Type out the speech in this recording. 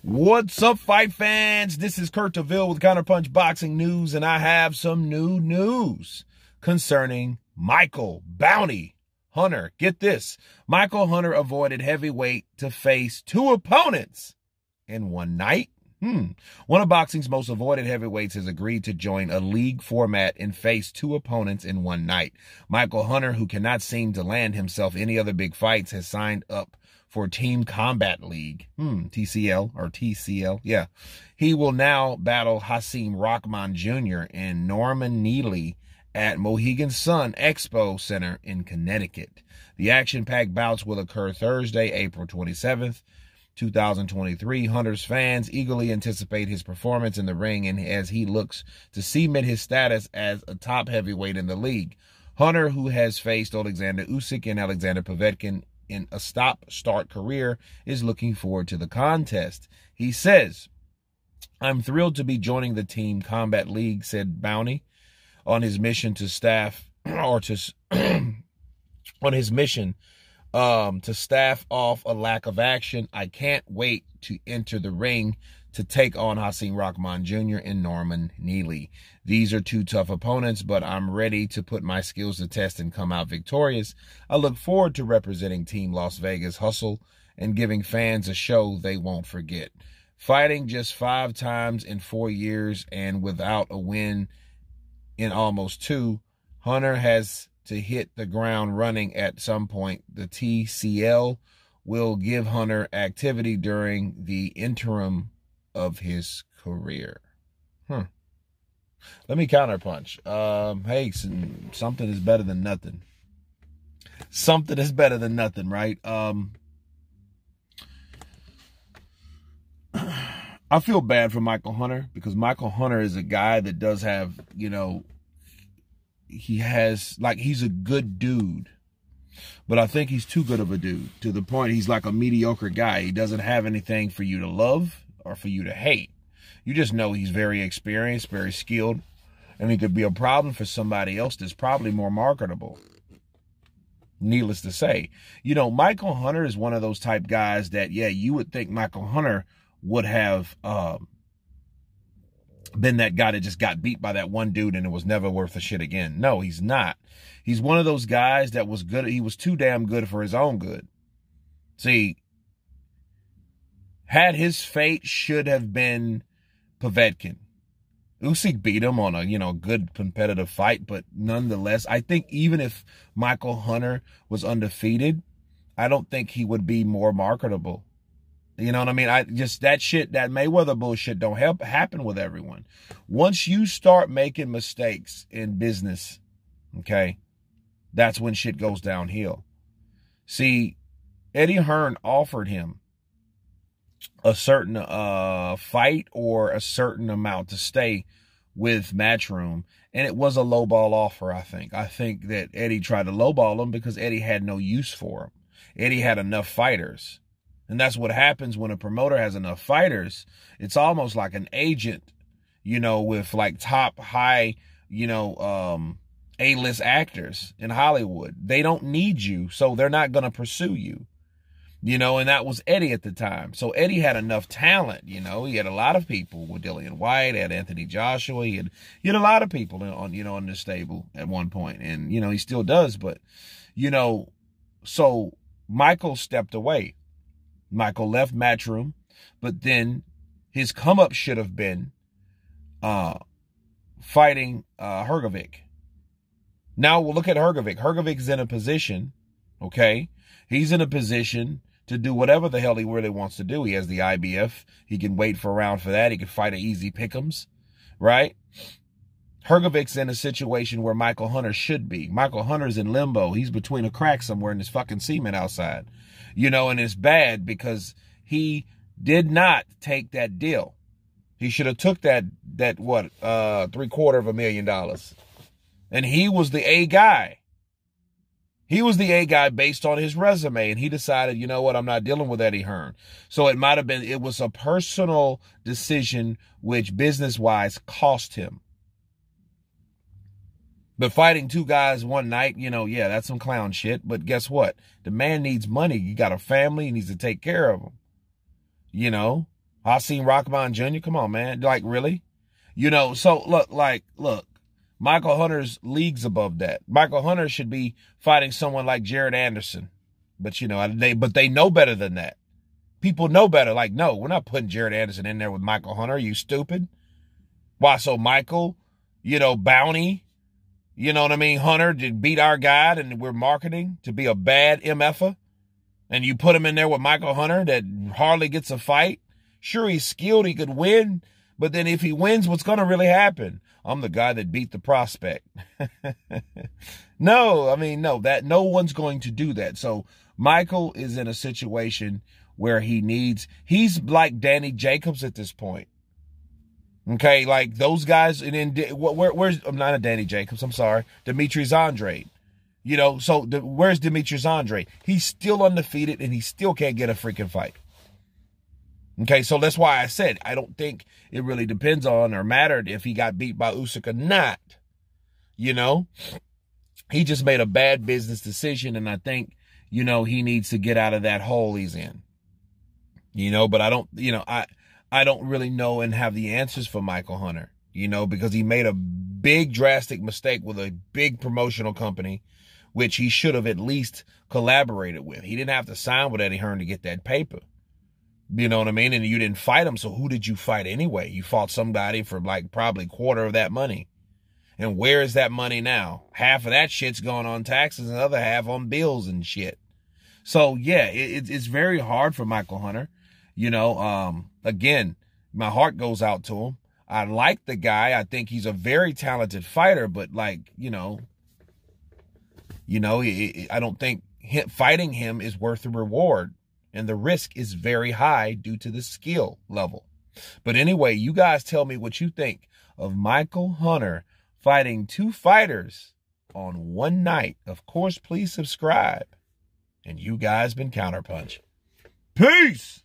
What's up, fight fans? This is Kurt DeVille with Counterpunch Boxing News, and I have some new news concerning Micheal Bounty Hunter. Get this. Micheal Hunter avoided heavyweight to face two opponents in one night. One of boxing's most avoided heavyweights has agreed to join a league format and face two opponents in one night. Micheal Hunter, who cannot seem to land himself any other big fights, has signed up for Team Combat League, TCL or TCL. Yeah. He will now battle Hasim Rahman Jr. and Norman Neely at Mohegan Sun Expo Center in Connecticut. The action-packed bouts will occur Thursday, April 27th, 2023. Hunter's fans eagerly anticipate his performance in the ring and as he looks to cement his status as a top heavyweight in the league. Hunter, who has faced Alexander Usyk and Alexander Povetkin in a stop-start career, is looking forward to the contest. He says, "I'm thrilled to be joining the Team Combat League," said Bounty, on his mission to staff off a lack of action. "I can't wait to enter the ring to take on Hasim Rahman Jr. and Norman Neely. These are two tough opponents, but I'm ready to put my skills to test and come out victorious. I look forward to representing Team Las Vegas Hustle and giving fans a show they won't forget. Fighting just 5 times in 4 years and without a win in almost 2, Hunter has to hit the ground running at some point. The TCL will give Hunter activity during the interim of his career." Let me counterpunch. Hey, something is better than nothing. Something is better than nothing, right? I feel bad for Micheal Hunter because Micheal Hunter is a guy that does have, he's a good dude. But I think he's too good of a dude to the point he's like a mediocre guy. He doesn't have anything for you to love or for you to hate. You just know he's very experienced, very skilled, and he could be a problem for somebody else that's probably more marketable. Needless to say, Micheal Hunter is one of those type guys that, you would think Micheal Hunter would have been that guy that just got beat by that one dude and it was never worth a shit again. No, he's not. He's one of those guys that was good. He was too damn good for his own good. See, had his fate should have been Povetkin. Usyk beat him on a, good competitive fight, but nonetheless, I think even if Micheal Hunter was undefeated, I don't think he would be more marketable. You know what I mean? That Mayweather bullshit don't happen with everyone. Once you start making mistakes in business, okay, that's when shit goes downhill. See, Eddie Hearn offered him a certain fight or a certain amount to stay with Matchroom, and it was a lowball offer, I think. I think that Eddie tried to lowball him because Eddie had no use for him. Eddie had enough fighters. And that's what happens when a promoter has enough fighters. It's almost like an agent, with like top high, A-list actors in Hollywood. They don't need you, so they're not going to pursue you. And that was Eddie at the time. So Eddie had enough talent, he had a lot of people with Dillian White, had Anthony Joshua, he had a lot of people on this stable at one point. And, he still does, but, so Micheal stepped away. Micheal left Matchroom, but then his come up should have been fighting Hrgovic. Now we'll look at Hrgovic. Hrgovic's in a position, okay? He's in a position to do whatever the hell he really wants to do. He has the IBF. He can wait for a round for that. He can fight an easy pick'ems, right? Hrgovic's in a situation where Micheal Hunter should be. Micheal Hunter's in limbo. He's between a crack somewhere in this fucking cement outside. And it's bad because he did not take that deal. He should have took that $750,000. And he was the A guy. He was the A guy based on his resume, and he decided, I'm not dealing with Eddie Hearn. So it was a personal decision which business-wise cost him. But fighting two guys one night, that's some clown shit. But guess what? The man needs money. He got a family. He needs to take care of them. Hakeem Rahman Jr., come on, man. Like, really? You know, so look, Michael Hunter's leagues above that. Michael Hunter should be fighting someone like Jared Anderson. But, you know, they know better than that. People know better. Like, no, we're not putting Jared Anderson in there with Michael Hunter. Are you stupid? Why, so Michael, you know, Bounty, you know what I mean, Hunter did beat our guy and we're marketing to be a bad MFer? And you put him in there with Michael Hunter that hardly gets a fight? Sure, he's skilled, he could win, but then if he wins, what's going to really happen? I'm the guy that beat the prospect. No, I mean, no, that no one's going to do that. So Michael is in a situation where he's like Danny Jacobs at this point. Okay, like those guys, and then where's, I'm not a Danny Jacobs, I'm sorry, Demetrius Andrade. You know, so where's Demetrius Andrade? He's still undefeated and he still can't get a freaking fight. Okay, so that's why I said I don't think it really depends on or mattered if he got beat by Usyk or not. You know, he just made a bad business decision, and I think, you know, he needs to get out of that hole he's in. You know, but I don't, you know, I don't really know and have the answers for Michael Hunter, you know, because he made a big drastic mistake with a big promotional company, which he should have at least collaborated with. He didn't have to sign with Eddie Hearn to get that paper. You know what I mean? And you didn't fight him, so who did you fight anyway? You fought somebody for like probably quarter of that money. And where is that money now? Half of that shit's going on taxes and the other half on bills and shit. So yeah, it's very hard for Michael Hunter. You know, again, my heart goes out to him. I like the guy. I think he's a very talented fighter, but like, you know, I don't think fighting him is worth the reward. And the risk is very high due to the skill level. But anyway, you guys tell me what you think of Michael Hunter fighting two fighters on one night. Of course, please subscribe. And you guys been Counterpunch. Peace!